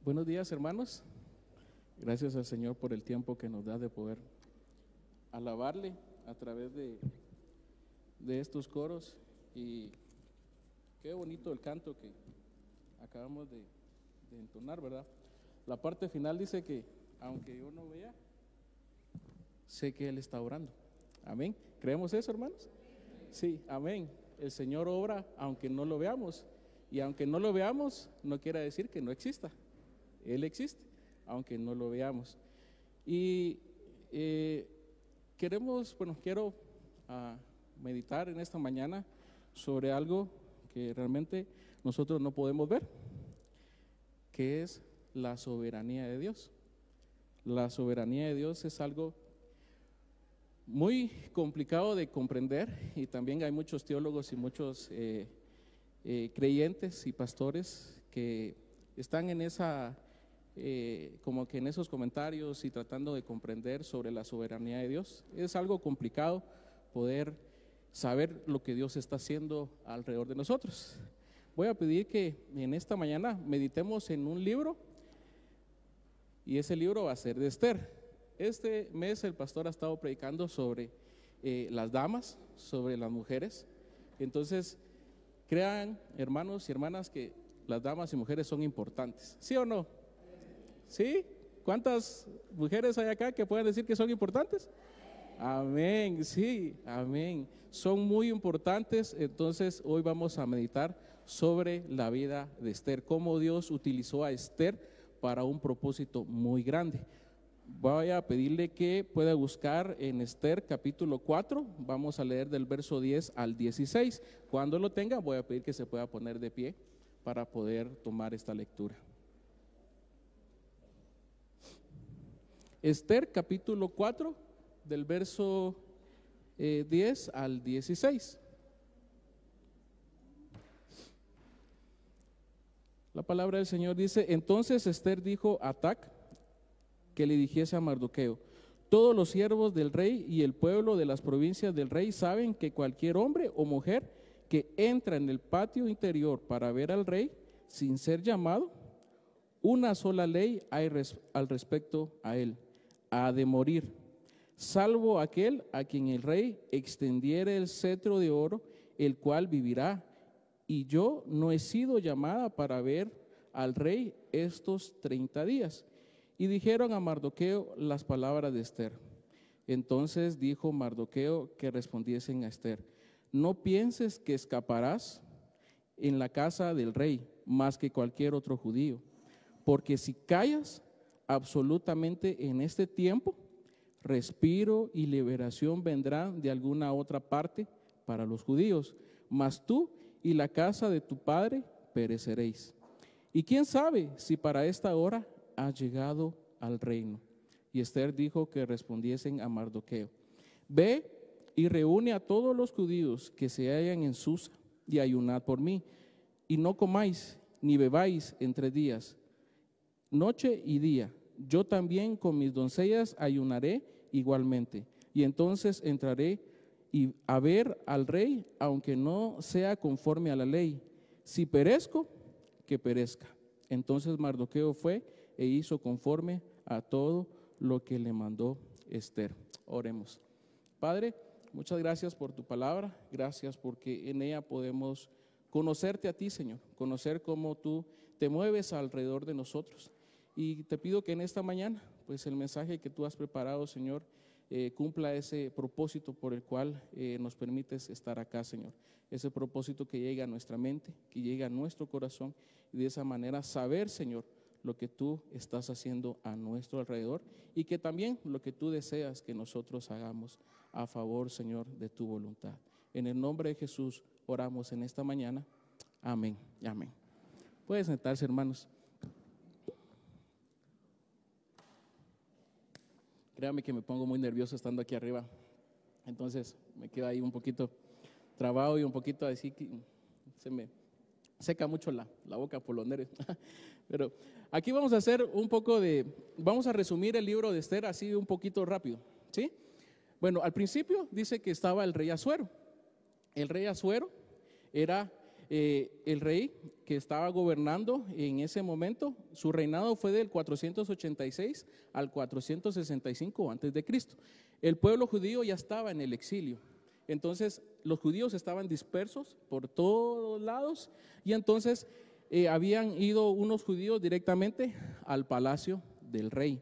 Buenos días, hermanos. Gracias al Señor por el tiempo que nos da de poder alabarle a través de estos coros. Y qué bonito el canto que acabamos de entonar, ¿verdad? La parte final dice que aunque yo no vea, sé que Él está orando. Amén. ¿Creemos eso, hermanos? Sí, amén. El Señor obra aunque no lo veamos. Y aunque no lo veamos, no quiere decir que no exista. Él existe, aunque no lo veamos. Y quiero meditar en esta mañana sobre algo que realmente nosotros no podemos ver, que es la soberanía de Dios. La soberanía de Dios es algo muy complicado de comprender, y también hay muchos teólogos y muchos creyentes y pastores que están en como que en esos comentarios y tratando de comprender sobre la soberanía de Dios. Es algo complicado poder saber lo que Dios está haciendo alrededor de nosotros. Voy a pedir que en esta mañana meditemos en un libro, y ese libro va a ser de Esther. Este mes el pastor ha estado predicando sobre las damas, sobre las mujeres. Entonces, crean, hermanos y hermanas, que las damas y mujeres son importantes, ¿sí o no? ¿Sí? ¿Cuántas mujeres hay acá que pueden decir que son importantes? Amén, sí, amén. Son muy importantes. Entonces hoy vamos a meditar sobre la vida de Esther, cómo Dios utilizó a Esther para un propósito muy grande. Voy a pedirle que pueda buscar en Esther capítulo 4, vamos a leer del verso 10 al 16. Cuando lo tenga, voy a pedir que se pueda poner de pie para poder tomar esta lectura. Esther capítulo 4, del verso 10 al 16. La palabra del Señor dice: entonces Esther dijo a Atac que le dijese a Mardoqueo: todos los siervos del rey y el pueblo de las provincias del rey saben que cualquier hombre o mujer que entra en el patio interior para ver al rey sin ser llamado, una sola ley hay al respecto a él: ha de morir, salvo aquel a quien el rey extendiere el cetro de oro, el cual vivirá. Y yo no he sido llamada para ver al rey estos 30 días. Y dijeron a Mardoqueo las palabras de Esther. Entonces dijo Mardoqueo que respondiesen a Esther: no pienses que escaparás en la casa del rey más que cualquier otro judío, porque si callas absolutamente en este tiempo, respiro y liberación vendrán de alguna otra parte para los judíos, mas tú y la casa de tu padre pereceréis. Y quién sabe si para esta hora ha llegado al reino. Y Esther dijo que respondiesen a Mardoqueo: ve y reúne a todos los judíos que se hallan en Susa y ayunad por mí, y no comáis ni bebáis en 3 días, noche y día. Yo también con mis doncellas ayunaré igualmente, y entonces entraré y a ver al rey, aunque no sea conforme a la ley. Si perezco, que perezca. Entonces Mardoqueo fue e hizo conforme a todo lo que le mandó Esther. Oremos. Padre, muchas gracias por tu palabra. Gracias porque en ella podemos conocerte a ti, Señor, conocer cómo tú te mueves alrededor de nosotros. Y te pido que en esta mañana, pues el mensaje que tú has preparado, Señor, cumpla ese propósito por el cual nos permites estar acá, Señor. Ese propósito que llegue a nuestra mente, que llegue a nuestro corazón, y de esa manera saber, Señor, lo que tú estás haciendo a nuestro alrededor, y que también lo que tú deseas que nosotros hagamos a favor, Señor, de tu voluntad. En el nombre de Jesús oramos en esta mañana. Amén. Amén. Pueden sentarse, hermanos. Créame que me pongo muy nervioso estando aquí arriba, entonces me quedo ahí un poquito trabado y un poquito así que se me seca mucho la boca por los nervios. Pero aquí vamos a hacer vamos a resumir el libro de Esther así un poquito rápido, ¿sí? Bueno, al principio dice que estaba el rey Asuero. El rey Asuero era el rey que estaba gobernando en ese momento, su reinado fue del 486 al 465 antes de Cristo. El pueblo judío ya estaba en el exilio. Entonces, los judíos estaban dispersos por todos lados y entonces habían ido unos judíos directamente al palacio del rey.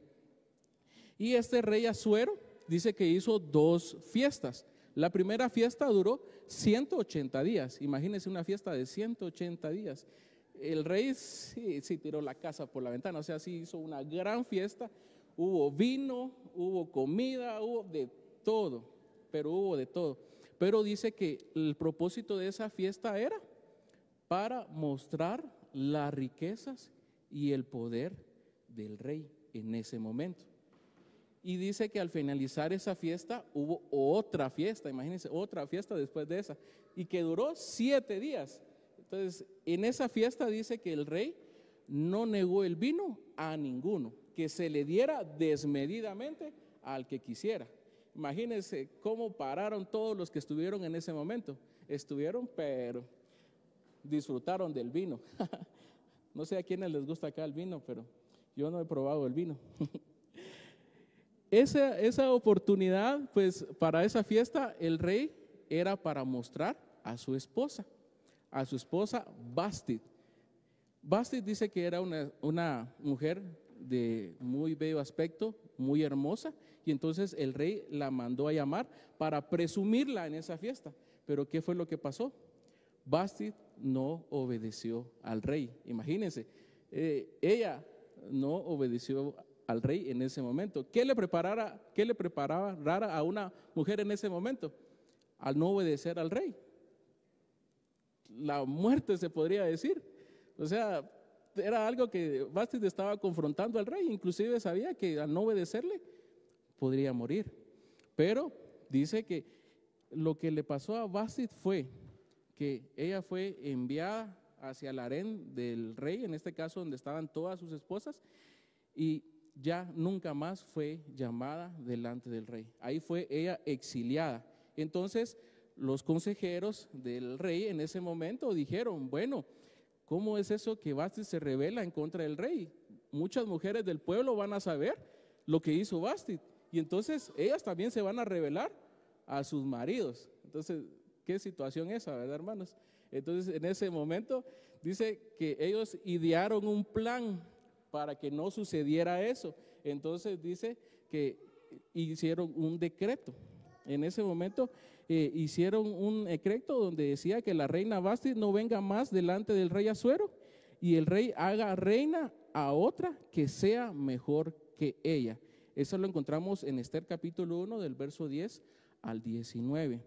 Y este rey Asuero dice que hizo 2 fiestas. La primera fiesta duró 180 días. Imagínense una fiesta de 180 días. El rey sí tiró la casa por la ventana, o sea, sí hizo una gran fiesta. Hubo vino, hubo comida, hubo de todo, pero hubo de todo. Pero dice que el propósito de esa fiesta era para mostrar las riquezas y el poder del rey en ese momento. Y dice que al finalizar esa fiesta hubo otra fiesta, imagínense, otra fiesta después de esa, y que duró 7 días. Entonces, en esa fiesta dice que el rey no negó el vino a ninguno, que se le diera desmedidamente al que quisiera. Imagínense cómo pararon todos los que estuvieron en ese momento. Estuvieron, pero disfrutaron del vino. No sé a quiénes les gusta acá el vino, pero yo no he probado el vino. Esa oportunidad, pues para esa fiesta, el rey era para mostrar a su esposa Vasti. Vasti dice que era una mujer de muy bello aspecto, muy hermosa, y entonces el rey la mandó a llamar para presumirla en esa fiesta. Pero ¿qué fue lo que pasó? Vasti no obedeció al rey. Imagínense, ella no obedeció al rey en ese momento. ¿Qué le preparaba rara a una mujer en ese momento? Al no obedecer al rey. La muerte, se podría decir. O sea, era algo que Vasti estaba confrontando al rey. Inclusive sabía que al no obedecerle podría morir. Pero dice que lo que le pasó a Vasti fue que ella fue enviada hacia el harén del rey, en este caso donde estaban todas sus esposas, y ya nunca más fue llamada delante del rey. Ahí fue ella exiliada. Entonces los consejeros del rey en ese momento dijeron, bueno, ¿cómo es eso que Vasti se rebela en contra del rey? Muchas mujeres del pueblo van a saber lo que hizo Vasti, y entonces ellas también se van a rebelar a sus maridos. Entonces, ¿qué situación esa, verdad, hermanos? Entonces, en ese momento dice que ellos idearon un plan para que no sucediera eso. Entonces dice que hicieron un decreto. En ese momento hicieron un decreto donde decía que la reina Vasti no venga más delante del rey Asuero y el rey haga reina a otra que sea mejor que ella. Eso lo encontramos en Esther capítulo 1 del verso 10 al 19.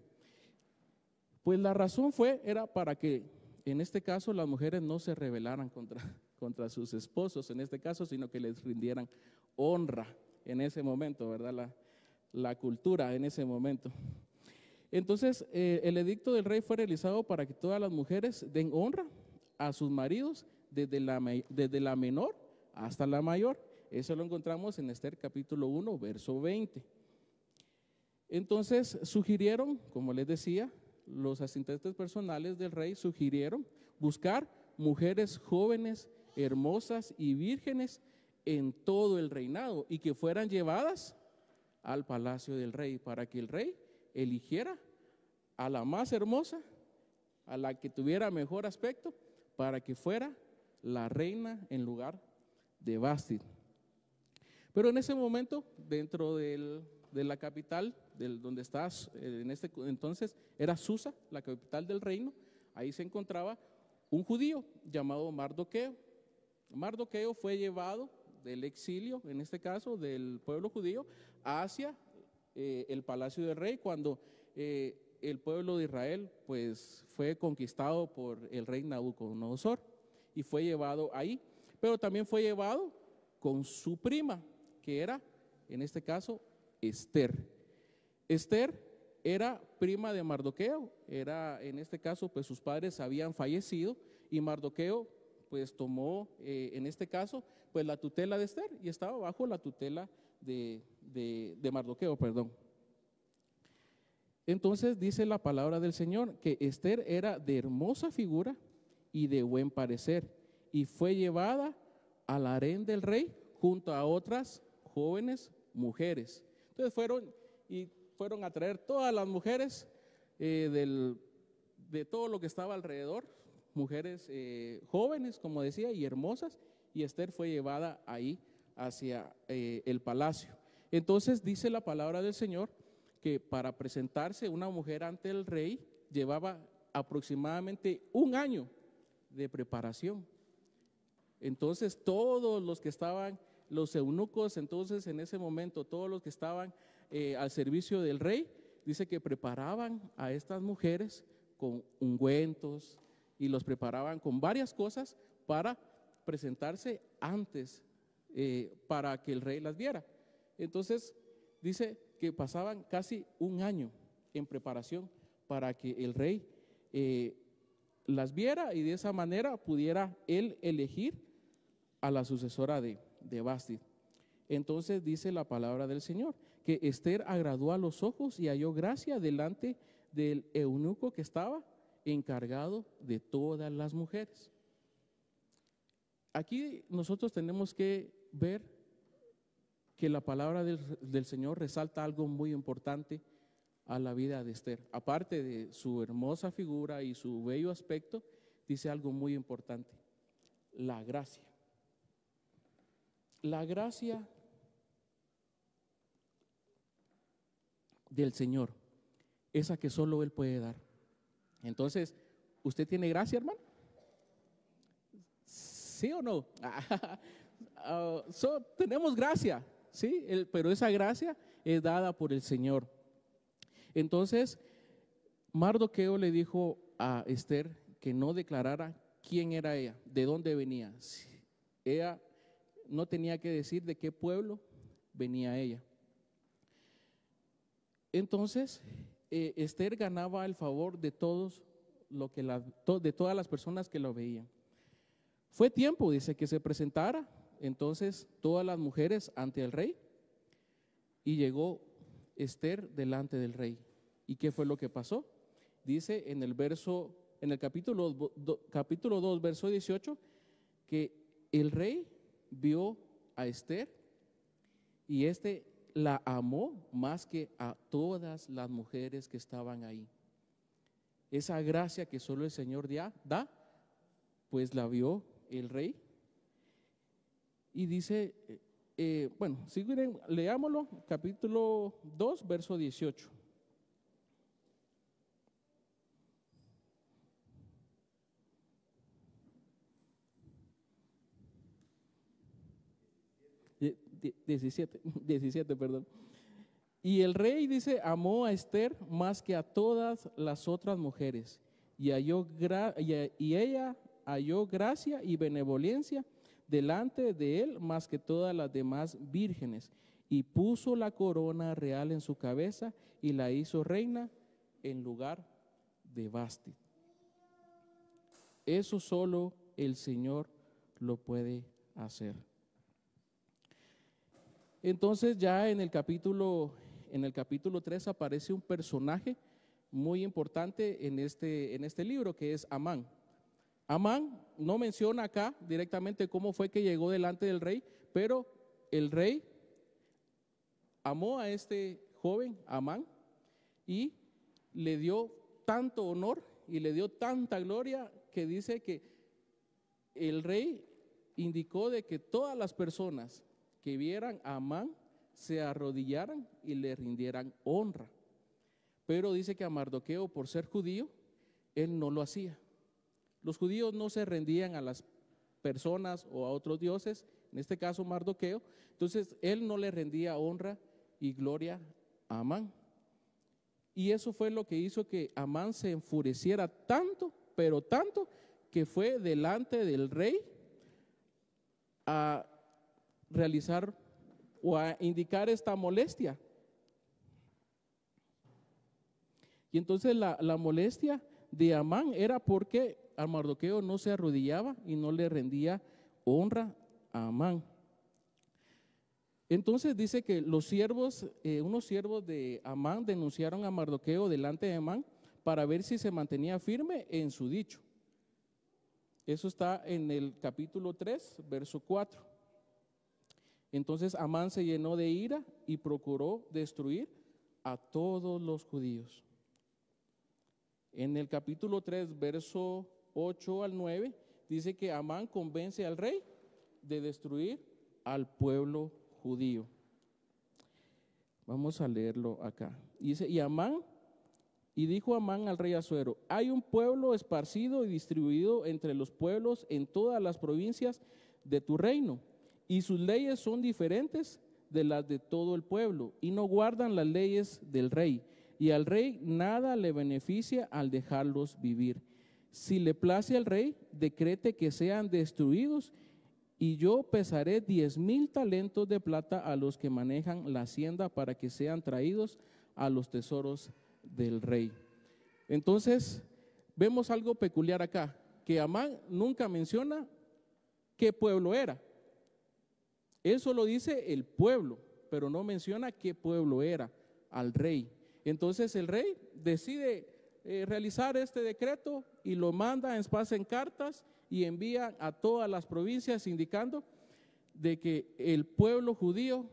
Pues la razón era para que en este caso las mujeres no se rebelaran contra sus esposos, en este caso, sino que les rindieran honra en ese momento, ¿verdad? La cultura en ese momento. Entonces, el edicto del rey fue realizado para que todas las mujeres den honra a sus maridos, desde la menor hasta la mayor. Eso lo encontramos en Esther capítulo 1, verso 20. Entonces, sugirieron, como les decía, los asistentes personales del rey sugirieron buscar mujeres jóvenes, hermosas y vírgenes en todo el reinado y que fueran llevadas al palacio del rey para que el rey eligiera a la más hermosa, a la que tuviera mejor aspecto, para que fuera la reina en lugar de Vasti. Pero en ese momento, dentro de la capital, donde está en este entonces, era Susa, la capital del reino, ahí se encontraba un judío llamado Mardoqueo. Mardoqueo fue llevado del exilio, en este caso del pueblo judío, hacia el palacio del rey cuando el pueblo de Israel pues fue conquistado por el rey Nabucodonosor y fue llevado ahí, pero también fue llevado con su prima, que era en este caso Esther. Esther era prima de Mardoqueo, era en este caso pues sus padres habían fallecido y Mardoqueo pues tomó en este caso pues la tutela de Esther y estaba bajo la tutela de Mardoqueo, perdón. Entonces dice la palabra del Señor que Esther era de hermosa figura y de buen parecer, y fue llevada al harén del rey junto a otras jóvenes mujeres. Entonces fueron a traer todas las mujeres de todo lo que estaba alrededor, mujeres jóvenes, como decía, y hermosas, y Esther fue llevada ahí hacia el palacio. Entonces dice la palabra del Señor que para presentarse una mujer ante el rey llevaba aproximadamente un año de preparación. Entonces todos los que estaban, los eunucos, entonces en ese momento, todos los que estaban al servicio del rey, dice que preparaban a estas mujeres con ungüentos y los preparaban con varias cosas para presentarse antes, para que el rey las viera. Entonces dice que pasaban casi un año en preparación para que el rey las viera y de esa manera pudiera él elegir a la sucesora de Vasti. Entonces dice la palabra del Señor que Esther agradó a los ojos y halló gracia delante del eunuco que estaba encargado de todas las mujeres. Aquí nosotros tenemos que ver que la palabra del Señor resalta algo muy importante a la vida de Esther. Aparte de su hermosa figura y su bello aspecto, dice algo muy importante: la gracia. La gracia del Señor, esa que solo Él puede dar. Entonces, ¿usted tiene gracia, hermano? ¿Sí o no? Tenemos gracia, ¿sí? Pero esa gracia es dada por el Señor. Entonces, Mardoqueo le dijo a Esther que no declarara quién era ella, de dónde venía. Ella no tenía que decir de qué pueblo venía ella. Entonces, Esther ganaba el favor de todos de todas las personas que lo veían. Fue tiempo, dice, que se presentara entonces todas las mujeres ante el rey, y llegó Esther delante del rey. ¿Y qué fue lo que pasó? Dice en el capítulo 2, verso 18, que el rey vio a Esther y la amó más que a todas las mujeres que estaban ahí. Esa gracia que solo el Señor da, pues la vio el rey. Y dice, bueno, si quieren, leámoslo, capítulo 2, verso 18. De 17, perdón. Y el rey, dice, amó a Esther más que a todas las otras mujeres, y ella halló gracia y benevolencia delante de él más que todas las demás vírgenes, y puso la corona real en su cabeza y la hizo reina en lugar de Vasti. Eso solo el Señor lo puede hacer. Entonces ya en el capítulo 3 aparece un personaje muy importante en este libro, que es Amán. Amán no menciona acá directamente cómo fue que llegó delante del rey, pero el rey amó a este joven Amán y le dio tanto honor y le dio tanta gloria que dice que el rey indicó de que todas las personas que vieran a Amán se arrodillaran y le rindieran honra. Pero dice que a Mardoqueo, por ser judío, él no lo hacía. Los judíos no se rendían a las personas o a otros dioses, en este caso Mardoqueo. Entonces él no le rendía honra y gloria a Amán. Y eso fue lo que hizo que Amán se enfureciera tanto, pero tanto, que fue delante del rey a realizar o a indicar esta molestia. Y entonces la molestia de Amán era porque a Mardoqueo no se arrodillaba y no le rendía honra a Amán. Entonces dice que unos siervos de Amán denunciaron a Mardoqueo delante de Amán para ver si se mantenía firme en su dicho. Eso está en el capítulo 3, verso 4. Entonces Amán se llenó de ira y procuró destruir a todos los judíos. En el capítulo 3, verso 8 al 9, dice que Amán convence al rey de destruir al pueblo judío. Vamos a leerlo acá. Dice, y dijo Amán al rey Asuero: hay un pueblo esparcido y distribuido entre los pueblos en todas las provincias de tu reino, y sus leyes son diferentes de las de todo el pueblo, y no guardan las leyes del rey, y al rey nada le beneficia al dejarlos vivir. Si le place al rey, decrete que sean destruidos, y yo pesaré 10,000 talentos de plata a los que manejan la hacienda para que sean traídos a los tesoros del rey. Entonces, vemos algo peculiar acá, que Amán nunca menciona qué pueblo era. Él solo dice el pueblo, pero no menciona qué pueblo era al rey. Entonces el rey decide realizar este decreto y lo manda en cartas y envía a todas las provincias indicando de que el pueblo judío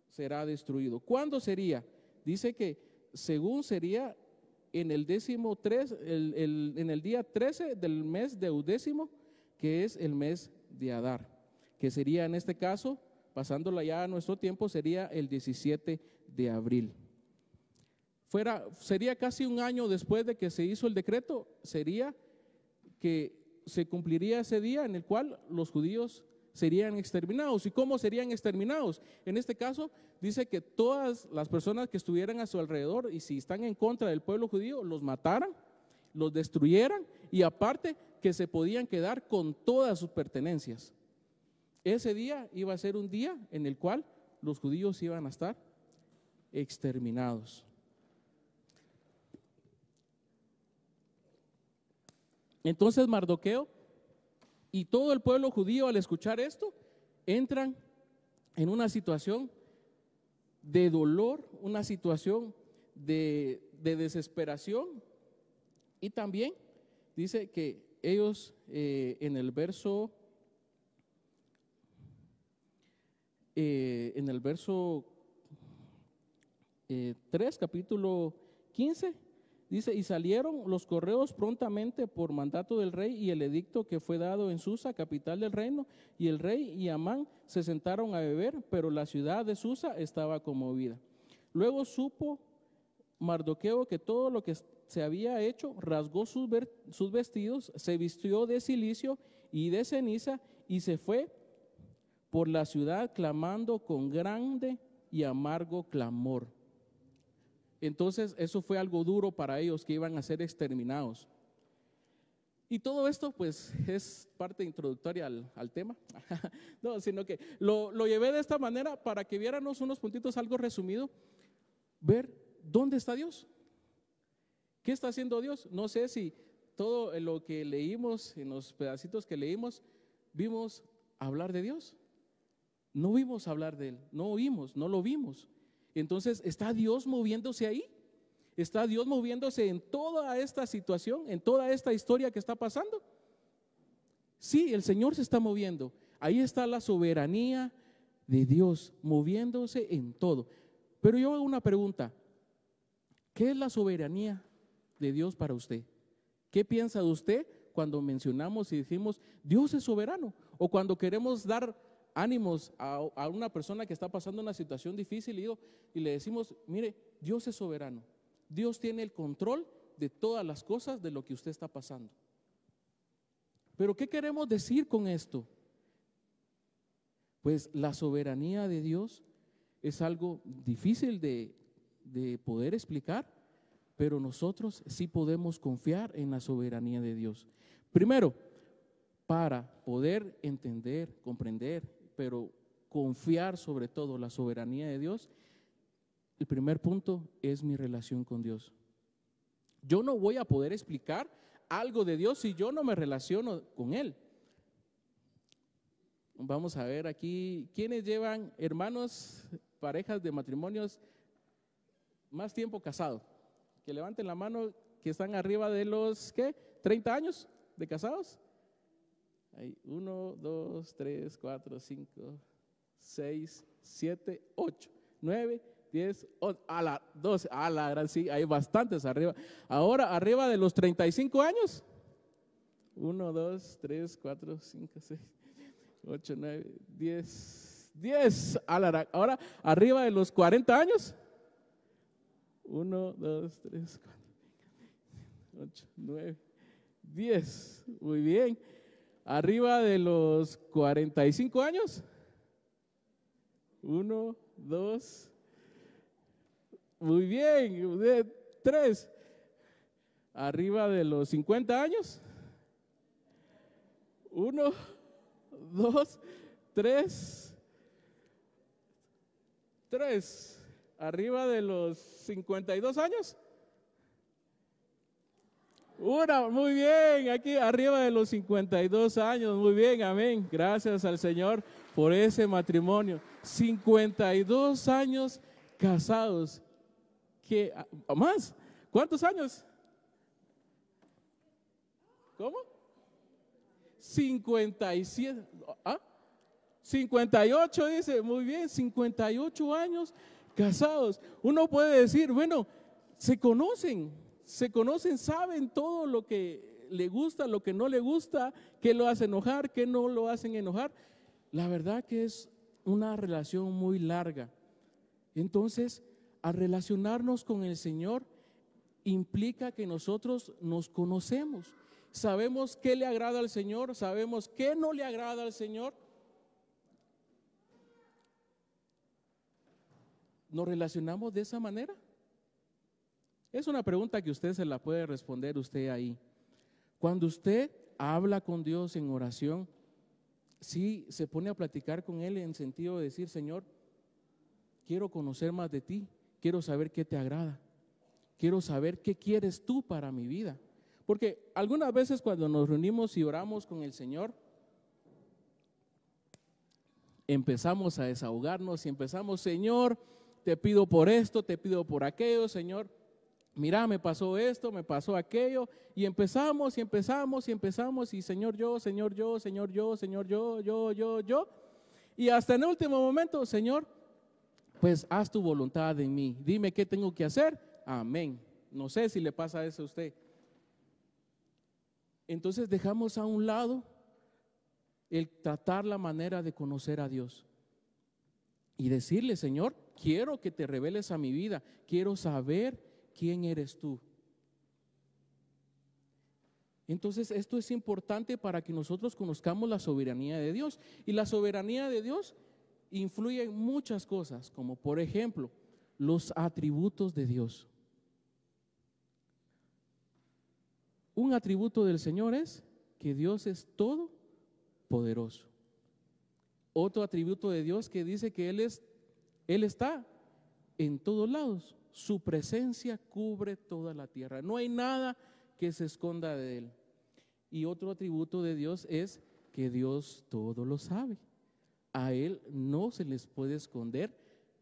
será destruido. ¿Cuándo sería? Dice que según sería en el en el día 13 del mes deudécimo, que es el mes de Adar, que sería en este caso, pasándola ya a nuestro tiempo, sería el 17 de abril. Sería casi un año después de que se hizo el decreto, sería que se cumpliría ese día en el cual los judíos serían exterminados. ¿Y cómo serían exterminados? En este caso dice que todas las personas que estuvieran a su alrededor y si están en contra del pueblo judío, los mataran, los destruyeran y aparte que se podían quedar con todas sus pertenencias. Ese día iba a ser un día en el cual los judíos iban a estar exterminados. Entonces Mardoqueo y todo el pueblo judío al escuchar esto entran en una situación de dolor, una situación de desesperación, y también dice que ellos en el verso 3, capítulo 15, dice, y salieron los correos prontamente por mandato del rey y el edicto que fue dado en Susa, capital del reino, y el rey y Amán se sentaron a beber, pero la ciudad de Susa estaba conmovida. Luego supo Mardoqueo que todo lo que se había hecho, rasgó sus vestidos, se vistió de cilicio y de ceniza y se fue por la ciudad clamando con grande y amargo clamor. Entonces eso fue algo duro para ellos, que iban a ser exterminados. Y todo esto pues es parte introductoria al tema. No, sino que lo llevé de esta manera para que viéramos unos puntitos algo resumido, ver dónde está Dios, qué está haciendo Dios. No sé si todo lo que leímos, en los pedacitos que leímos, vimos hablar de Dios. No vimos hablar de Él, no oímos, no lo vimos. Entonces, ¿está Dios moviéndose ahí? ¿Está Dios moviéndose en toda esta situación, en toda esta historia que está pasando? Sí, el Señor se está moviendo. Ahí está la soberanía de Dios, moviéndose en todo. Pero yo hago una pregunta. ¿Qué es la soberanía de Dios para usted? ¿Qué piensa de usted cuando mencionamos y decimos Dios es soberano? O cuando queremos dar ánimos a una persona que está pasando una situación difícil y le decimos, mire, Dios es soberano. Dios tiene el control de todas las cosas de lo que usted está pasando. Pero ¿qué queremos decir con esto? Pues la soberanía de Dios es algo difícil de poder explicar, pero nosotros sí podemos confiar en la soberanía de Dios. Primero, para poder entender, comprender, pero confiar sobre todo la soberanía de Dios, el primer punto es mi relación con Dios. Yo no voy a poder explicar algo de Dios si yo no me relaciono con Él. Vamos a ver aquí, ¿quiénes llevan, hermanos, parejas de matrimonios más tiempo casados? Que levanten la mano, que están arriba de los, ¿qué? 30 años de casados. Ahí, 1, 2, 3, 4, 5, 6, 7, 8, 9, 10, a la 12, a la gran, sí, hay bastantes arriba. Ahora, arriba de los 35 años. 1, 2, 3, 4, 5, 6, 8, 9, 10, 10. Ahora, arriba de los 40 años. 1, 2, 3, 4, 8, 9, 10. Muy bien. Arriba de los 45 años. 1, 2. Muy bien. 3. Arriba de los 50 años. 1, 2, 3. 3. Arriba de los 52 años. Muy bien, aquí arriba de los 52 años, muy bien, amén. Gracias al Señor por ese matrimonio. 52 años casados. ¿Qué más? ¿Cuántos años? ¿Cómo? 57. 58 dice, muy bien, 58 años casados. Uno puede decir, bueno, se conocen, saben todo lo que le gusta, lo que no le gusta, qué lo hace enojar, qué no lo hacen enojar. La verdad que es una relación muy larga. Entonces, al relacionarnos con el Señor, implica que nosotros nos conocemos. Sabemos qué le agrada al Señor, sabemos qué no le agrada al Señor. ¿Nos relacionamos de esa manera? Es una pregunta que usted se la puede responder usted ahí. Cuando usted habla con Dios en oración, sí se pone a platicar con Él en sentido de decir, Señor, quiero conocer más de ti, quiero saber qué te agrada, quiero saber qué quieres tú para mi vida. Porque algunas veces cuando nos reunimos y oramos con el Señor, empezamos a desahogarnos y empezamos, Señor, te pido por esto, te pido por aquello, Señor, mira, me pasó esto, me pasó aquello, y empezamos, y Señor yo, Señor yo, Señor yo, Señor yo, y hasta en el último momento, Señor, pues haz tu voluntad en mí, dime qué tengo que hacer, amén. No sé si le pasa eso a usted. Entonces dejamos a un lado el tratar la manera de conocer a Dios y decirle, Señor, quiero que te reveles a mi vida, quiero saber quién eres tú. Entonces esto es importante para que nosotros conozcamos la soberanía de Dios, y la soberanía de Dios influye en muchas cosas, como por ejemplo los atributos de Dios. Un atributo del Señor es que Dios es todopoderoso. Otro atributo de Dios que dice que Él está en todos lados. Su presencia cubre toda la tierra. No hay nada que se esconda de Él. Y otro atributo de Dios es que Dios todo lo sabe. A Él no se les puede esconder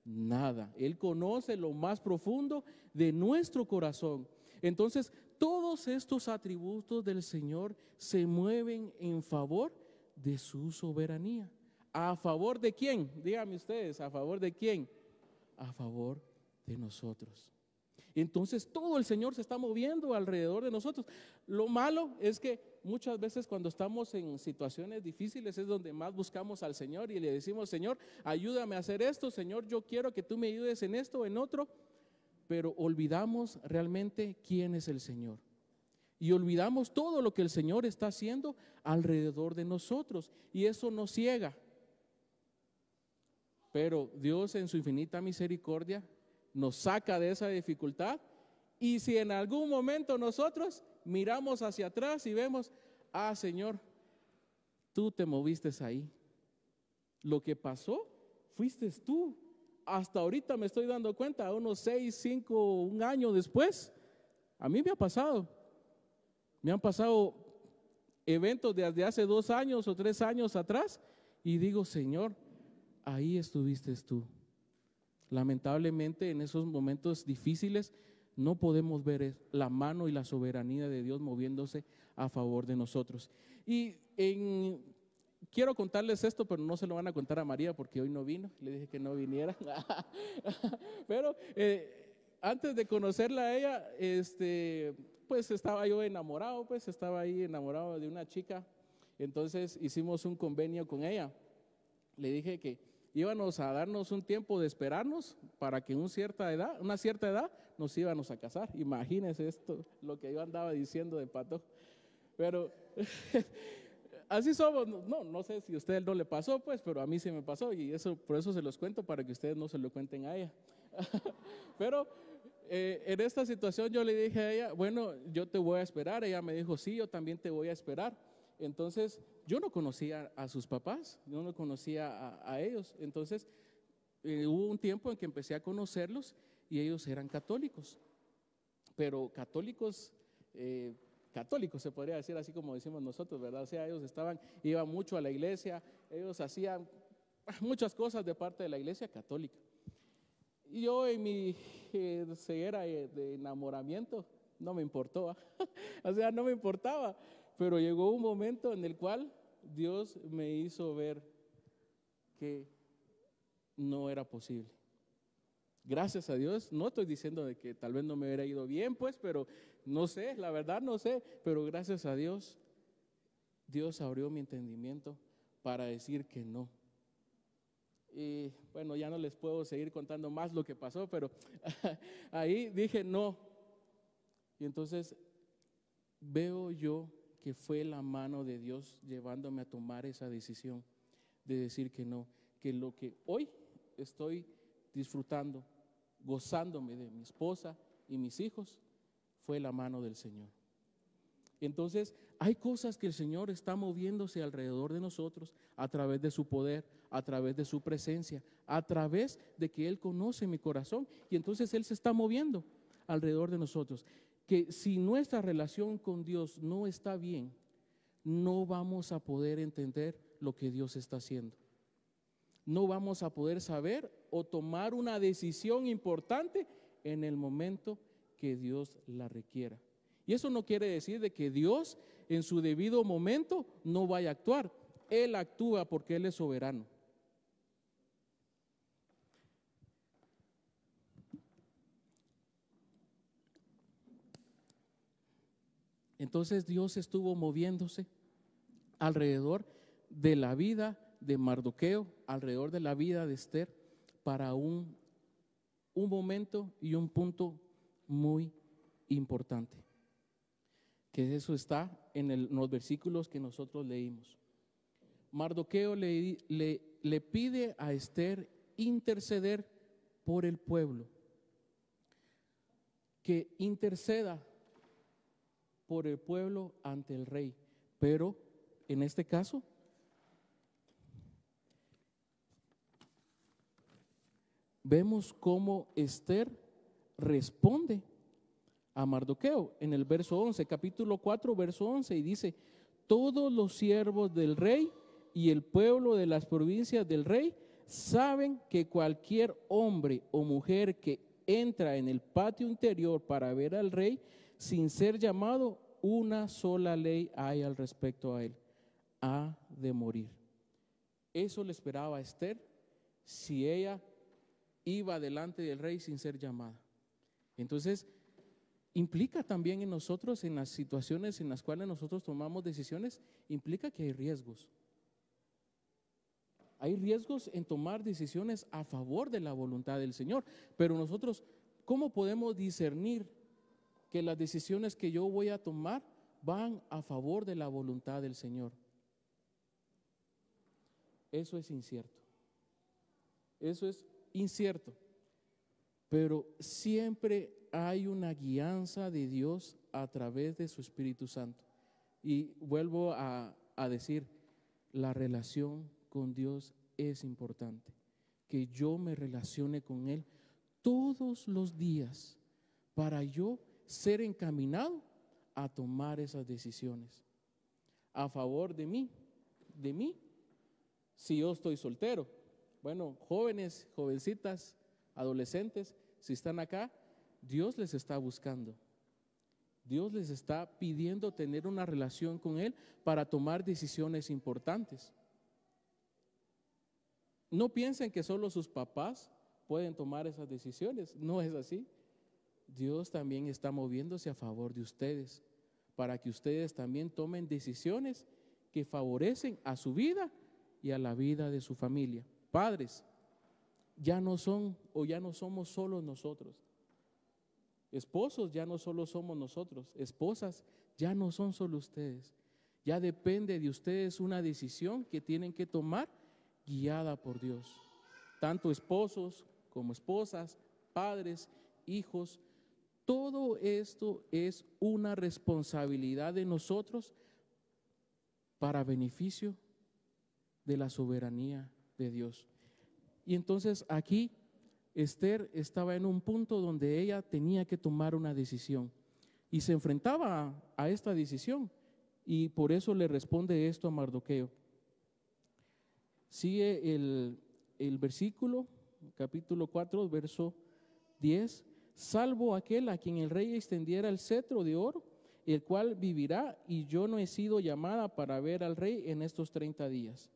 nada. Él conoce lo más profundo de nuestro corazón. Entonces, todos estos atributos del Señor se mueven en favor de su soberanía. ¿A favor de quién? Díganme ustedes, ¿a favor de quién? A favor de nosotros. Entonces todo el Señor se está moviendo alrededor de nosotros. Lo malo es que muchas veces cuando estamos en situaciones difíciles es donde más buscamos al Señor y le decimos, Señor, ayúdame a hacer esto, Señor, yo quiero que tú me ayudes en esto o en otro, pero olvidamos realmente quién es el Señor. Y olvidamos todo lo que el Señor está haciendo alrededor de nosotros, y eso nos ciega. Pero Dios en su infinita misericordia nos saca de esa dificultad, y si en algún momento nosotros miramos hacia atrás y vemos, Señor, tú te moviste ahí, lo que pasó fuiste tú. Hasta ahorita me estoy dando cuenta, unos 6, 5, un año después, a mí me han pasado eventos desde hace 2 años o 3 años atrás, y digo, Señor, ahí estuviste tú. Lamentablemente en esos momentos difíciles no podemos ver la mano y la soberanía de Dios moviéndose a favor de nosotros. Y quiero contarles esto, pero no se lo van a contar a María porque hoy no vino. Le dije que no viniera. Pero antes de conocerla a ella, pues estaba yo enamorado, pues estaba ahí enamorado de una chica. Entonces hicimos un convenio con ella. Le dije que íbamos a darnos un tiempo de esperarnos para que en una cierta edad nos íbamos a casar. Imagínense esto, lo que yo andaba diciendo de pato. Pero así somos. No sé si a usted no le pasó, pues, pero a mí sí me pasó y por eso se los cuento, para que ustedes no se lo cuenten a ella. Pero en esta situación yo le dije a ella, bueno, yo te voy a esperar. Ella me dijo, sí, yo también te voy a esperar. Entonces yo no conocía a sus papás, yo no conocía a ellos. Entonces hubo un tiempo en que empecé a conocerlos y ellos eran católicos, pero católicos se podría decir, así como decimos nosotros, ¿verdad? O sea, ellos iban mucho a la iglesia, ellos hacían muchas cosas de parte de la iglesia católica. Y yo en mi ceguera de enamoramiento no me importó, o sea, no me importaba, pero llegó un momento en el cual Dios me hizo ver que no era posible. Gracias a Dios, no estoy diciendo de que tal vez no me hubiera ido bien, pues, pero no sé, la verdad no sé, pero gracias a Dios, Dios abrió mi entendimiento para decir que no. Y bueno, ya no les puedo seguir contando más lo que pasó, pero ahí dije no. Y entonces veo yo que fue la mano de Dios llevándome a tomar esa decisión de decir que no, que lo que hoy estoy disfrutando, gozándome de mi esposa y mis hijos, fue la mano del Señor. Entonces, hay cosas que el Señor está moviéndose alrededor de nosotros a través de su poder, a través de su presencia, a través de que Él conoce mi corazón, y entonces Él se está moviendo alrededor de nosotros. Que si nuestra relación con Dios no está bien, no vamos a poder entender lo que Dios está haciendo. No vamos a poder saber o tomar una decisión importante en el momento que Dios la requiera. Y eso no quiere decir de que Dios en su debido momento no vaya a actuar. Él actúa porque Él es soberano. Entonces Dios estuvo moviéndose alrededor de la vida de Mardoqueo, alrededor de la vida de Esther, para un momento y un punto muy importante. Que eso está en los versículos que nosotros leímos. Mardoqueo le pide a Esther interceder por el pueblo, que interceda por el pueblo ante el rey. Pero en este caso, vemos cómo Esther responde a Mardoqueo en el verso 11, capítulo 4, verso 11, y dice: todos los siervos del rey y el pueblo de las provincias del rey saben que cualquier hombre o mujer que entra en el patio interior para ver al rey sin ser llamado, una sola ley hay al respecto a él: ha de morir. Eso le esperaba a Esther si ella iba delante del rey sin ser llamada. Entonces, implica también en nosotros, en las situaciones en las cuales nosotros tomamos decisiones, implica que hay riesgos. Hay riesgos en tomar decisiones a favor de la voluntad del Señor. Pero nosotros, ¿cómo podemos discernir que las decisiones que yo voy a tomar van a favor de la voluntad del Señor? Eso es incierto. Eso es incierto. Pero siempre hay una guianza de Dios a través de su Espíritu Santo. Y vuelvo a decir, la relación con Dios es importante. Que yo me relacione con Él todos los días para yo ser encaminado a tomar esas decisiones a favor de mí, si yo estoy soltero. Bueno, jóvenes, jovencitas, adolescentes, si están acá, Dios les está buscando. Dios les está pidiendo tener una relación con Él para tomar decisiones importantes. No piensen que solo sus papás pueden tomar esas decisiones, no es así. Dios también está moviéndose a favor de ustedes, para que ustedes también tomen decisiones que favorecen a su vida y a la vida de su familia. Padres, ya no somos solo nosotros. Esposos, ya no solo somos nosotros. Esposas, ya no son solo ustedes. Ya depende de ustedes una decisión que tienen que tomar guiada por Dios. Tanto esposos como esposas, padres, hijos, todo esto es una responsabilidad de nosotros para beneficio de la soberanía de Dios. Y entonces aquí Esther estaba en un punto donde ella tenía que tomar una decisión y se enfrentaba a esta decisión, y por eso le responde esto a Mardoqueo. Sigue el versículo, capítulo 4, verso 10. Salvo aquel a quien el rey extendiera el cetro de oro, el cual vivirá, y yo no he sido llamada para ver al rey en estos 30 días.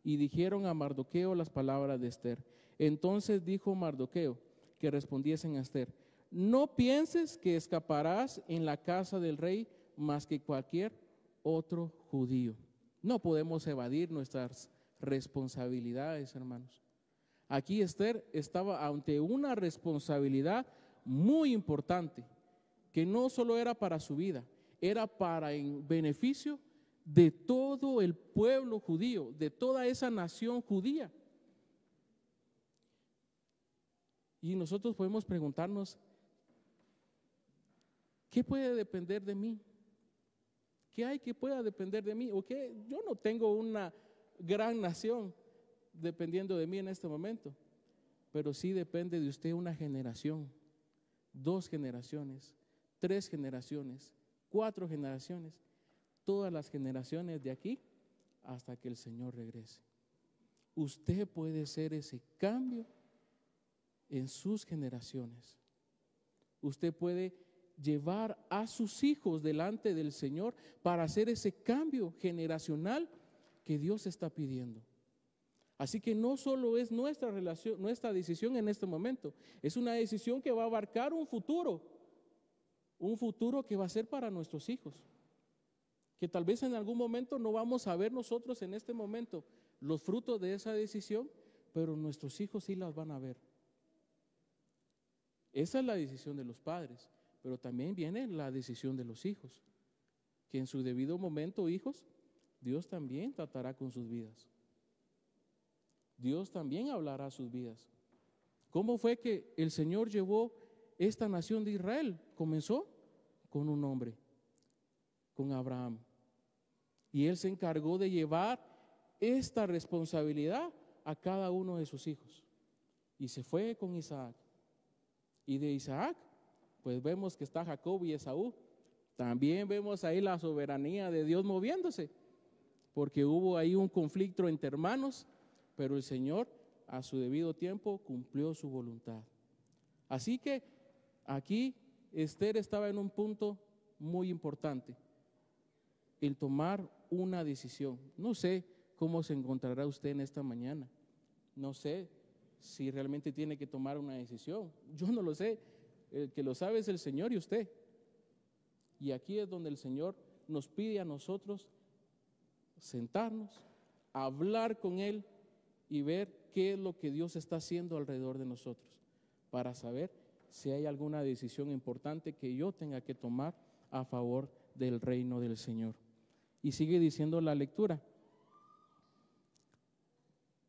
Y dijeron a Mardoqueo las palabras de Esther. Entonces dijo Mardoqueo que respondiesen a Esther: no pienses que escaparás en la casa del rey más que cualquier otro judío. No podemos evadir nuestras responsabilidades, hermanos. Aquí Esther estaba ante una responsabilidad muy importante, que no solo era para su vida, era para en beneficio de todo el pueblo judío, de toda esa nación judía. Y nosotros podemos preguntarnos, ¿qué puede depender de mí? ¿Qué hay que pueda depender de mí? ¿O qué? Yo no tengo una gran nación dependiendo de mí en este momento, pero sí depende de usted una generación, 2 generaciones, 3 generaciones, 4 generaciones, todas las generaciones de aquí hasta que el Señor regrese. Usted puede ser ese cambio en sus generaciones. Usted puede llevar a sus hijos delante del Señor para hacer ese cambio generacional que Dios está pidiendo. Así que no solo es nuestra decisión en este momento, es una decisión que va a abarcar un futuro que va a ser para nuestros hijos, que tal vez en algún momento no vamos a ver nosotros en este momento los frutos de esa decisión, pero nuestros hijos sí las van a ver. Esa es la decisión de los padres, pero también viene la decisión de los hijos, que en su debido momento, hijos, Dios también tratará con sus vidas. Dios también hablará a sus vidas. ¿Cómo fue que el Señor llevó esta nación de Israel? Comenzó con un hombre, con Abraham. Y Él se encargó de llevar esta responsabilidad a cada uno de sus hijos. Y se fue con Isaac. Y de Isaac, pues vemos que está Jacob y Esaú. También vemos ahí la soberanía de Dios moviéndose, porque hubo ahí un conflicto entre hermanos, pero el Señor a su debido tiempo cumplió su voluntad. Así que aquí Esther estaba en un punto muy importante, el tomar una decisión. No sé cómo se encontrará usted en esta mañana. No sé si realmente tiene que tomar una decisión. Yo no lo sé. El que lo sabe es el Señor y usted. Y aquí es donde el Señor nos pide a nosotros sentarnos, hablar con Él y ver qué es lo que Dios está haciendo alrededor de nosotros, para saber si hay alguna decisión importante que yo tenga que tomar a favor del reino del Señor. Y sigue diciendo la lectura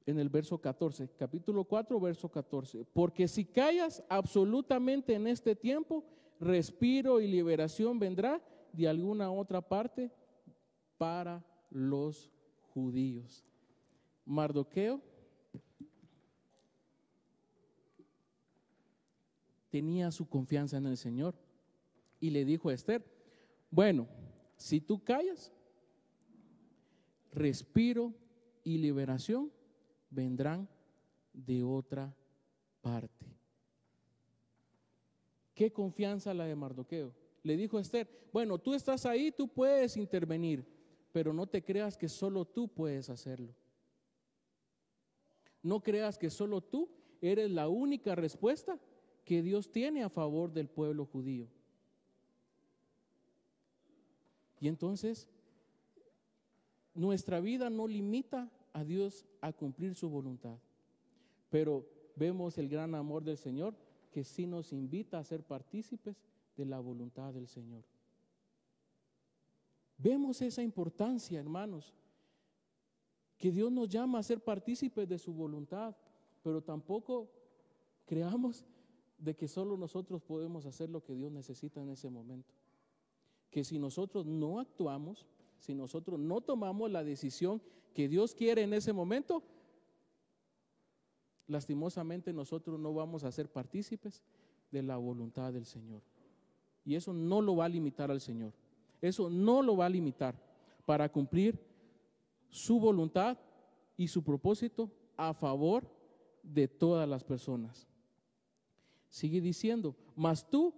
en el verso 14, capítulo 4, verso 14. Porque si callas absolutamente en este tiempo, respiro y liberación vendrá de alguna otra parte para los judíos. Mardoqueo tenía su confianza en el Señor y le dijo a Esther: bueno, si tú callas, respiro y liberación vendrán de otra parte. ¿Qué confianza la de Mardoqueo? Le dijo a Esther, bueno, tú estás ahí, tú puedes intervenir, pero no te creas que solo tú puedes hacerlo. No creas que solo tú eres la única respuesta que Dios tiene a favor del pueblo judío. Y entonces, nuestra vida no limita a Dios a cumplir su voluntad, pero vemos el gran amor del Señor que sí nos invita a ser partícipes de la voluntad del Señor. Vemos esa importancia, hermanos, que Dios nos llama a ser partícipes de su voluntad, pero tampoco creamos de que solo nosotros podemos hacer lo que Dios necesita en ese momento. Que si nosotros no actuamos, si nosotros no tomamos la decisión que Dios quiere en ese momento, lastimosamente nosotros no vamos a ser partícipes de la voluntad del Señor. Y eso no lo va a limitar al Señor. Eso no lo va a limitar para cumplir su voluntad y su propósito a favor de todas las personas. Sigue diciendo, mas tú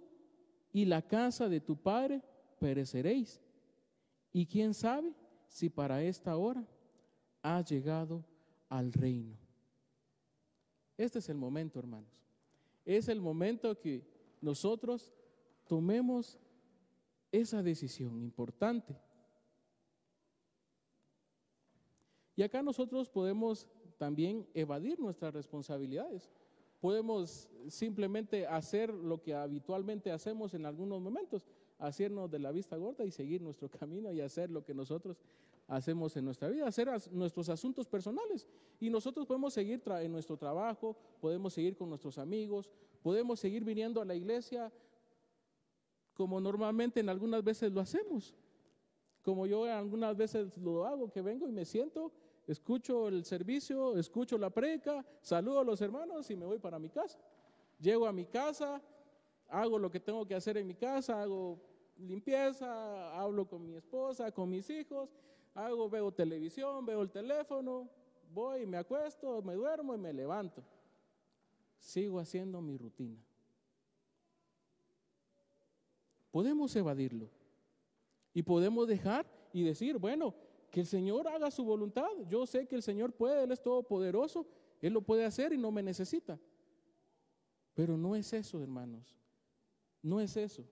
y la casa de tu padre pereceréis. Y quién sabe si para esta hora has llegado al reino. Este es el momento, hermanos. Es el momento que nosotros tomemos esa decisión importante. Y acá nosotros podemos también evadir nuestras responsabilidades. Podemos simplemente hacer lo que habitualmente hacemos en algunos momentos, hacernos de la vista gorda y seguir nuestro camino y hacer lo que nosotros hacemos en nuestra vida, hacer nuestros asuntos personales. Y nosotros podemos seguir en nuestro trabajo, podemos seguir con nuestros amigos, podemos seguir viniendo a la iglesia como normalmente en algunas veces lo hacemos. Como yo algunas veces lo hago, que vengo y me siento, escucho el servicio, escucho la prédica, saludo a los hermanos y me voy para mi casa. Llego a mi casa, hago lo que tengo que hacer en mi casa, hago limpieza, hablo con mi esposa, con mis hijos, veo televisión, veo el teléfono, voy, me acuesto, me duermo y me levanto. Sigo haciendo mi rutina. Podemos evadirlo y podemos dejar y decir, bueno, que el Señor haga su voluntad. Yo sé que el Señor puede, Él es todopoderoso, Él lo puede hacer y no me necesita. Pero no es eso, hermanos, no es eso.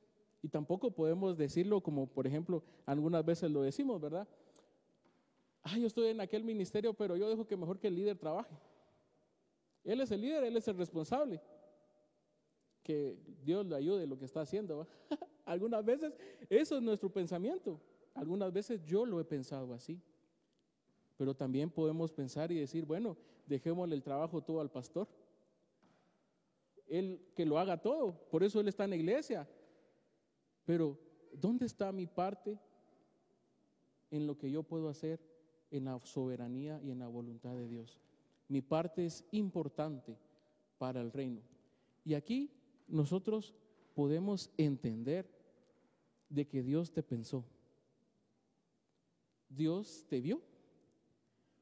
Y tampoco podemos decirlo como, por ejemplo, algunas veces lo decimos, ¿verdad? Yo estoy en aquel ministerio, pero yo dejo que mejor que el líder trabaje. Él es el líder, Él es el responsable. Que Dios le ayude en lo que está haciendo, ¿va? Algunas veces eso es nuestro pensamiento. Algunas veces yo lo he pensado así. Pero también podemos pensar y decir, bueno, dejémosle el trabajo todo al pastor. Él que lo haga todo, por eso él está en la iglesia. Pero, ¿dónde está mi parte en lo que yo puedo hacer en la soberanía y en la voluntad de Dios? Mi parte es importante para el reino. Y aquí nosotros podemos entender de que Dios te pensó. Dios te vio.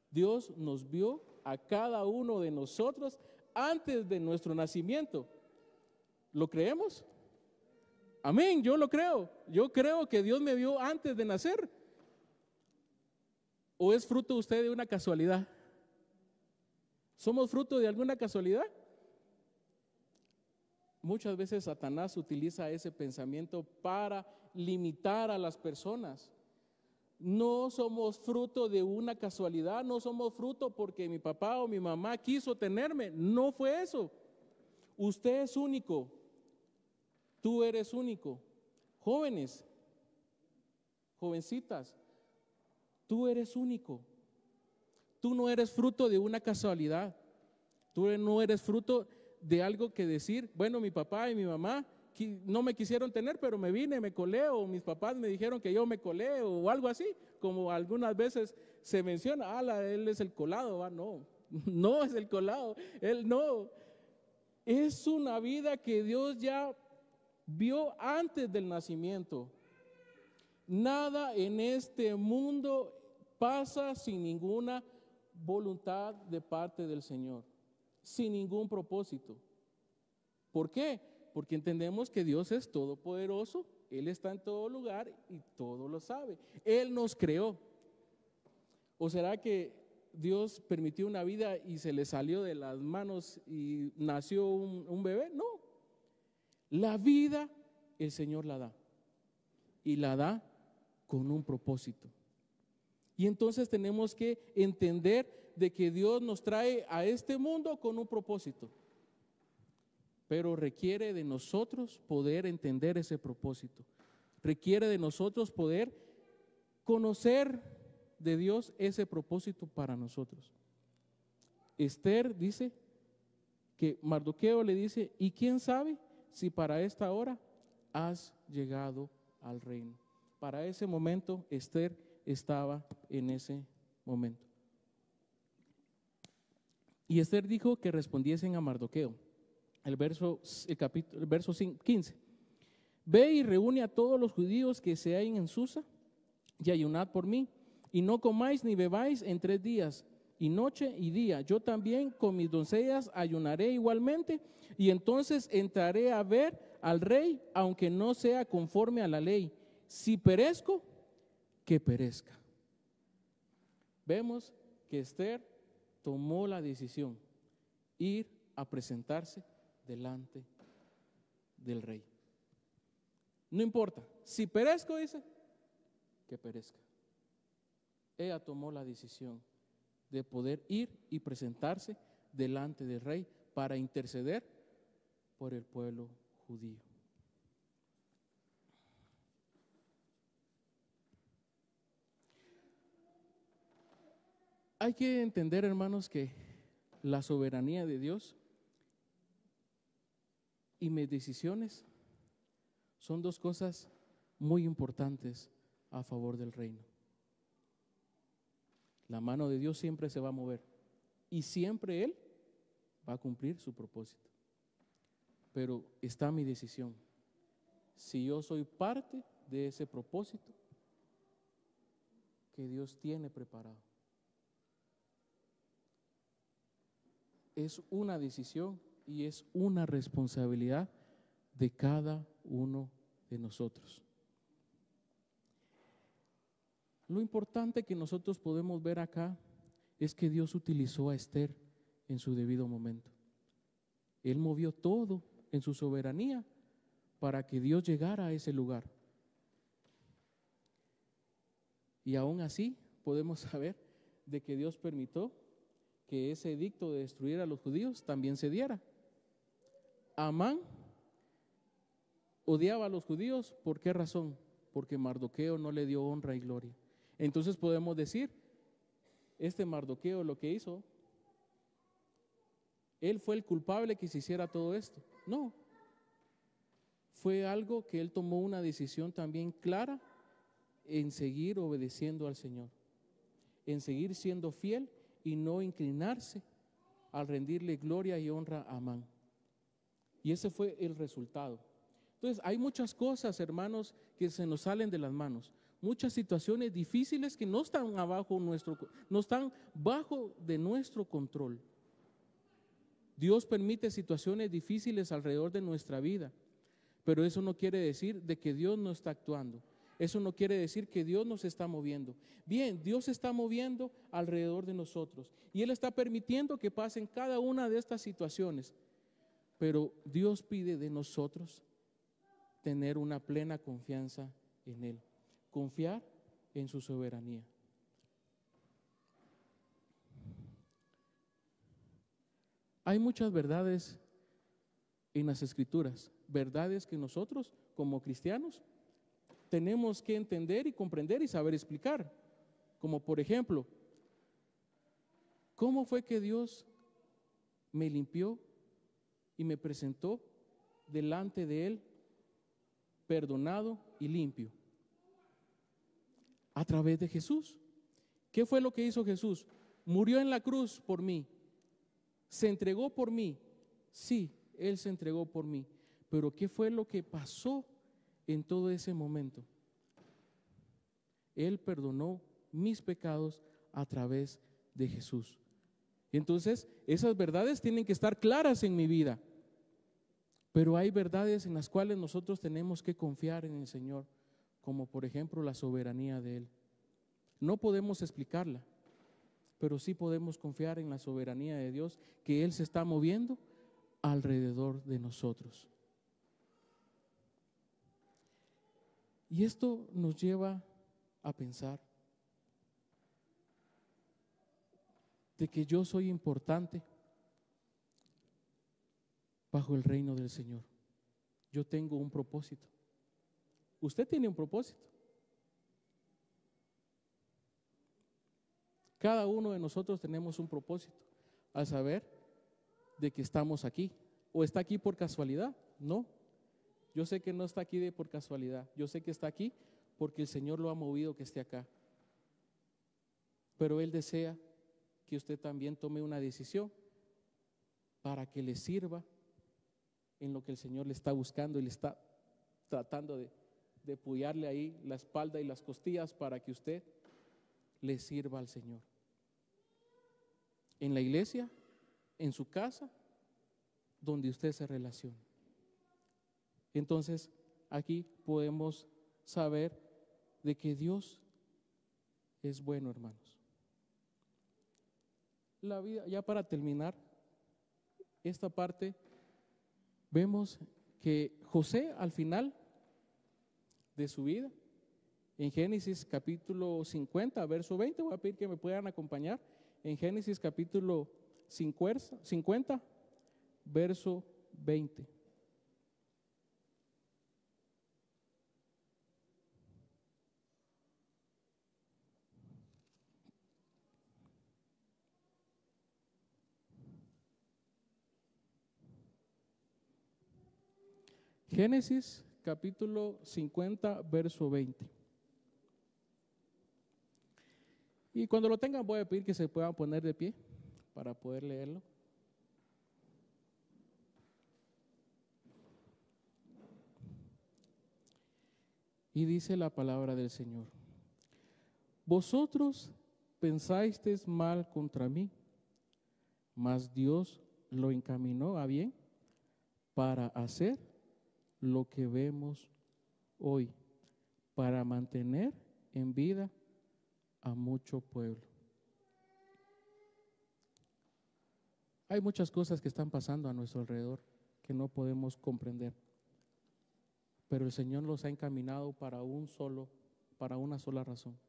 Dios nos vio a cada uno de nosotros antes de nuestro nacimiento. ¿Lo creemos? Amén, yo lo creo. Yo creo que Dios me vio antes de nacer. ¿O es fruto usted de una casualidad? ¿Somos fruto de alguna casualidad? Muchas veces Satanás utiliza ese pensamiento para limitar a las personas. No somos fruto de una casualidad, no somos fruto porque mi papá o mi mamá quiso tenerme. No fue eso. Usted es único. Tú eres único. Jóvenes, jovencitas, tú eres único. Tú no eres fruto de una casualidad. Tú no eres fruto de algo que decir, bueno, mi papá y mi mamá no me quisieron tener, pero me vine, me colé, o mis papás me dijeron que yo me colé, o algo así, como algunas veces se menciona, él es el colado, ¿va? No, no es el colado, él no. Es una vida que Dios ya vio antes del nacimiento. Nada en este mundo pasa sin ninguna voluntad de parte del Señor, sin ningún propósito. ¿Por qué? Porque entendemos que Dios es todopoderoso, Él está en todo lugar y todo lo sabe. Él nos creó. ¿O será que Dios permitió una vida y se le salió de las manos y nació un bebé? No. La vida el Señor la da. Y la da con un propósito. Y entonces tenemos que entender de que Dios nos trae a este mundo con un propósito. Pero requiere de nosotros poder entender ese propósito. Requiere de nosotros poder conocer de Dios ese propósito para nosotros. Esther dice que Mardoqueo le dice, ¿y quién sabe si para esta hora has llegado al reino? Para ese momento Esther estaba en ese momento. Y Esther dijo que respondiesen a Mardoqueo. El verso 15. Ve y reúne a todos los judíos que se hallen en Susa y ayunad por mí, y no comáis ni bebáis en 3 días, y noche y día. Yo también con mis doncellas ayunaré igualmente, y entonces entraré a ver al rey, aunque no sea conforme a la ley. Si perezco, que perezca. Vemos que Esther tomó la decisión, ir a presentarse delante del rey. No importa, si perezco, dice, que perezca. Ella tomó la decisión de poder ir y presentarse delante del rey para interceder por el pueblo judío. Hay que entender, hermanos, que la soberanía de Dios y mis decisiones son 2 cosas muy importantes a favor del reino. La mano de Dios siempre se va a mover y siempre Él va a cumplir su propósito. Pero está mi decisión. Si yo soy parte de ese propósito que Dios tiene preparado. Es una decisión y es una responsabilidad de cada uno de nosotros. Lo importante que nosotros podemos ver acá es que Dios utilizó a Esther en su debido momento. Él movió todo en su soberanía para que Dios llegara a ese lugar. Y aún así podemos saber de que Dios permitió que ese edicto de destruir a los judíos también se diera. Amán odiaba a los judíos, ¿por qué razón? Porque Mardoqueo no le dio honra y gloria. Entonces podemos decir, este Mardoqueo lo que hizo, él fue el culpable que se hiciera todo esto. No, fue algo que él tomó una decisión también clara en seguir obedeciendo al Señor, en seguir siendo fiel y no inclinarse al rendirle gloria y honra a Amán. Y ese fue el resultado. Entonces hay muchas cosas, hermanos, que se nos salen de las manos, muchas situaciones difíciles que no están no están bajo de nuestro control. Dios permite situaciones difíciles alrededor de nuestra vida, pero eso no quiere decir de que Dios no está actuando. Eso no quiere decir que Dios nos está moviendo. Bien, Dios se está moviendo alrededor de nosotros y Él está permitiendo que pasen cada una de estas situaciones, pero Dios pide de nosotros tener una plena confianza en Él, confiar en su soberanía. Hay muchas verdades en las Escrituras, verdades que nosotros como cristianos tenemos que entender y comprender y saber explicar. Como por ejemplo, ¿cómo fue que Dios me limpió y me presentó delante de Él perdonado y limpio? A través de Jesús. ¿Qué fue lo que hizo Jesús? Murió en la cruz por mí. ¿Se entregó por mí? Sí, Él se entregó por mí. Pero ¿qué fue lo que pasó en todo ese momento? Él perdonó mis pecados a través de Jesús. Entonces, esas verdades tienen que estar claras en mi vida. Pero hay verdades en las cuales nosotros tenemos que confiar en el Señor, como por ejemplo la soberanía de Él. No podemos explicarla, pero sí podemos confiar en la soberanía de Dios, que Él se está moviendo alrededor de nosotros. Y esto nos lleva a pensar de que yo soy importante bajo el reino del Señor. Yo tengo un propósito. Usted tiene un propósito. Cada uno de nosotros tenemos un propósito, al saber de que estamos aquí. ¿O está aquí por casualidad? No. Yo sé que no está aquí por casualidad. Yo sé que está aquí porque el Señor lo ha movido que esté acá. Pero Él desea que usted también tome una decisión para que le sirva en lo que el Señor le está buscando y le está tratando de apoyarle ahí la espalda y las costillas para que usted le sirva al Señor. En la iglesia, en su casa, donde usted se relacione. Entonces, aquí podemos saber de que Dios es bueno, hermanos. La vida, ya para terminar esta parte, vemos que José al final de su vida, en Génesis capítulo 50, verso 20, voy a pedir que me puedan acompañar, en Génesis capítulo 50, verso 20. Génesis capítulo 50, verso 20. Y cuando lo tengan voy a pedir que se puedan poner de pie para poder leerlo. Y dice la palabra del Señor: vosotros pensasteis mal contra mí, mas Dios lo encaminó a bien para hacer lo que vemos hoy, para mantener en vida a mucho pueblo. Hay muchas cosas que están pasando a nuestro alrededor que no podemos comprender, pero el Señor los ha encaminado para una sola razón.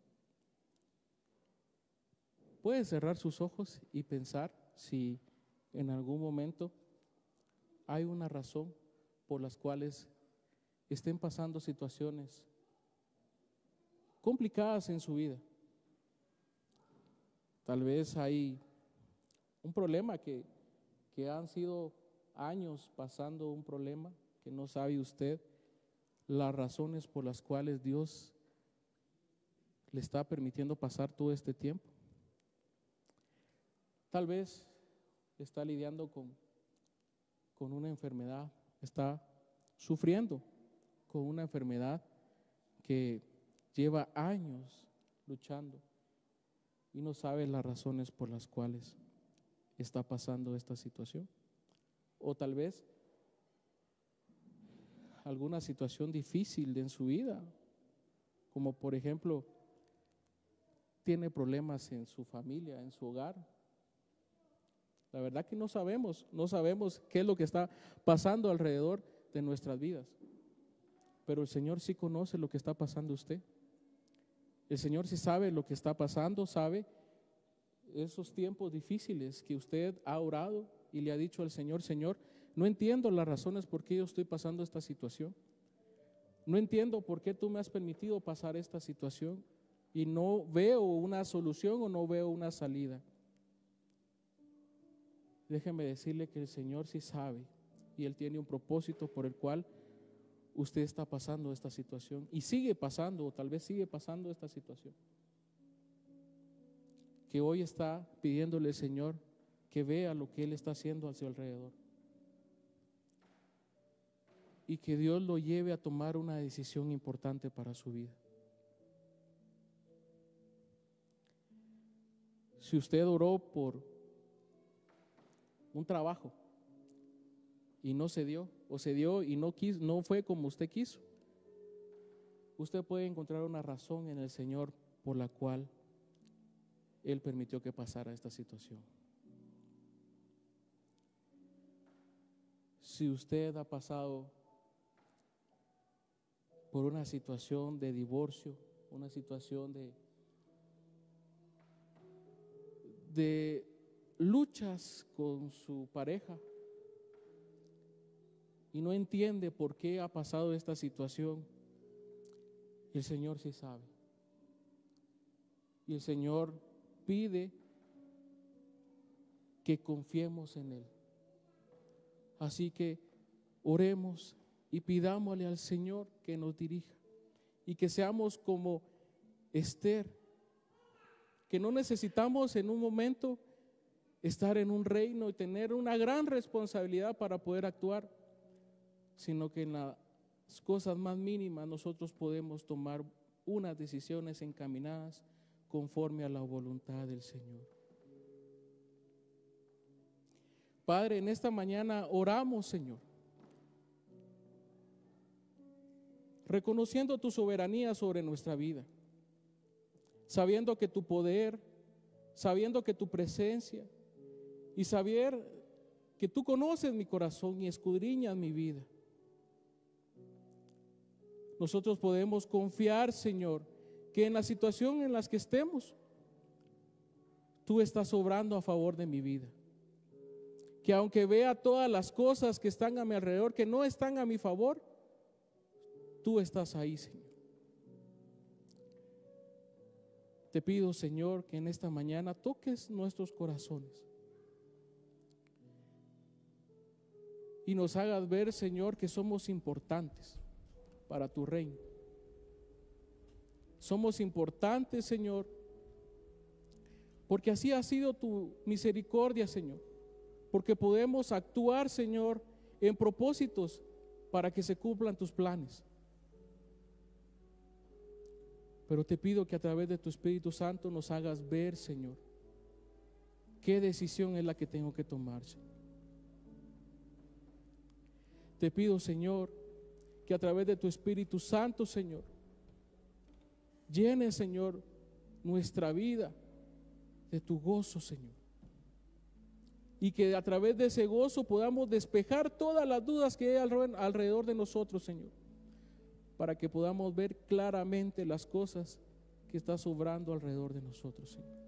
Puede cerrar sus ojos y pensar si en algún momento hay una razón por las cuales estén pasando situaciones complicadas en su vida. Tal vez hay un problema que han sido años pasando un problema que no sabe usted las razones por las cuales Dios le está permitiendo pasar todo este tiempo. Tal vez está lidiando con una enfermedad, está sufriendo con una enfermedad que lleva años luchando y no sabe las razones por las cuales está pasando esta situación. O tal vez alguna situación difícil en su vida, como por ejemplo tiene problemas en su familia, en su hogar. La verdad que no sabemos qué es lo que está pasando alrededor de nuestras vidas. Pero el Señor sí conoce lo que está pasando usted. El Señor sí sabe lo que está pasando, sabe esos tiempos difíciles que usted ha orado y le ha dicho al Señor: Señor, no entiendo las razones por qué yo estoy pasando esta situación. No entiendo por qué tú me has permitido pasar esta situación y no veo una solución o no veo una salida. Déjeme decirle que el Señor sí sabe y Él tiene un propósito por el cual usted está pasando esta situación y sigue pasando, o tal vez sigue pasando esta situación. Que hoy está pidiéndole al Señor que vea lo que Él está haciendo a su alrededor y que Dios lo lleve a tomar una decisión importante para su vida. Si usted oró por un trabajo y no se dio, o se dio y no quiso, no fue como usted quiso, usted puede encontrar una razón en el Señor por la cual Él permitió que pasara esta situación. Si usted ha pasado por una situación de divorcio, una situación de luchas con su pareja y no entiende por qué ha pasado esta situación, el Señor sí sabe. Y el Señor pide que confiemos en Él. Así que oremos y pidámosle al Señor que nos dirija y que seamos como Esther, que no necesitamos en un momento estar en un reino y tener una gran responsabilidad para poder actuar, sino que en las cosas más mínimas nosotros podemos tomar unas decisiones encaminadas conforme a la voluntad del Señor. Padre, en esta mañana oramos, Señor, reconociendo tu soberanía sobre nuestra vida, sabiendo que tu poder, sabiendo que tu presencia y saber que tú conoces mi corazón y escudriñas mi vida. Nosotros podemos confiar, Señor, que en la situación en la que estemos, tú estás obrando a favor de mi vida. Que aunque vea todas las cosas que están a mi alrededor, que no están a mi favor, tú estás ahí, Señor. Te pido, Señor, que en esta mañana toques nuestros corazones y nos hagas ver, Señor, que somos importantes para tu reino. Somos importantes, Señor, porque así ha sido tu misericordia, Señor. Porque podemos actuar, Señor, en propósitos para que se cumplan tus planes. Pero te pido que a través de tu Espíritu Santo nos hagas ver, Señor, qué decisión es la que tengo que tomar, Señor. Te pido, Señor, que a través de tu Espíritu Santo, Señor, llene, Señor, nuestra vida de tu gozo, Señor. Y que a través de ese gozo podamos despejar todas las dudas que hay alrededor de nosotros, Señor, para que podamos ver claramente las cosas que estás obrando alrededor de nosotros, Señor.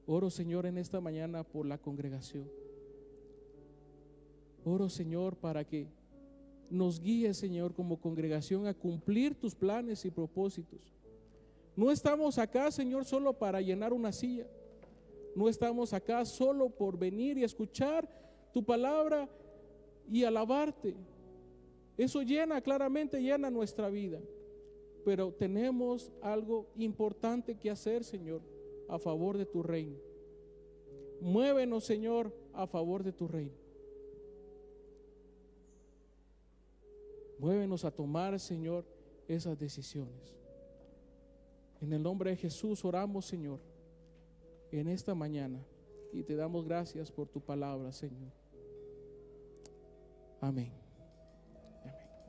Oro, Señor, en esta mañana por la congregación. Oro, Señor, para que nos guíe, Señor, como congregación a cumplir tus planes y propósitos. No estamos acá, Señor, solo para llenar una silla. No estamos acá solo por venir y escuchar tu palabra y alabarte. Eso claramente llena nuestra vida. Pero tenemos algo importante que hacer, Señor, a favor de tu reino. Muévenos, Señor, a favor de tu reino. Muévenos a tomar, Señor, esas decisiones. En el nombre de Jesús oramos, Señor, en esta mañana, y te damos gracias por tu palabra, Señor. Amén.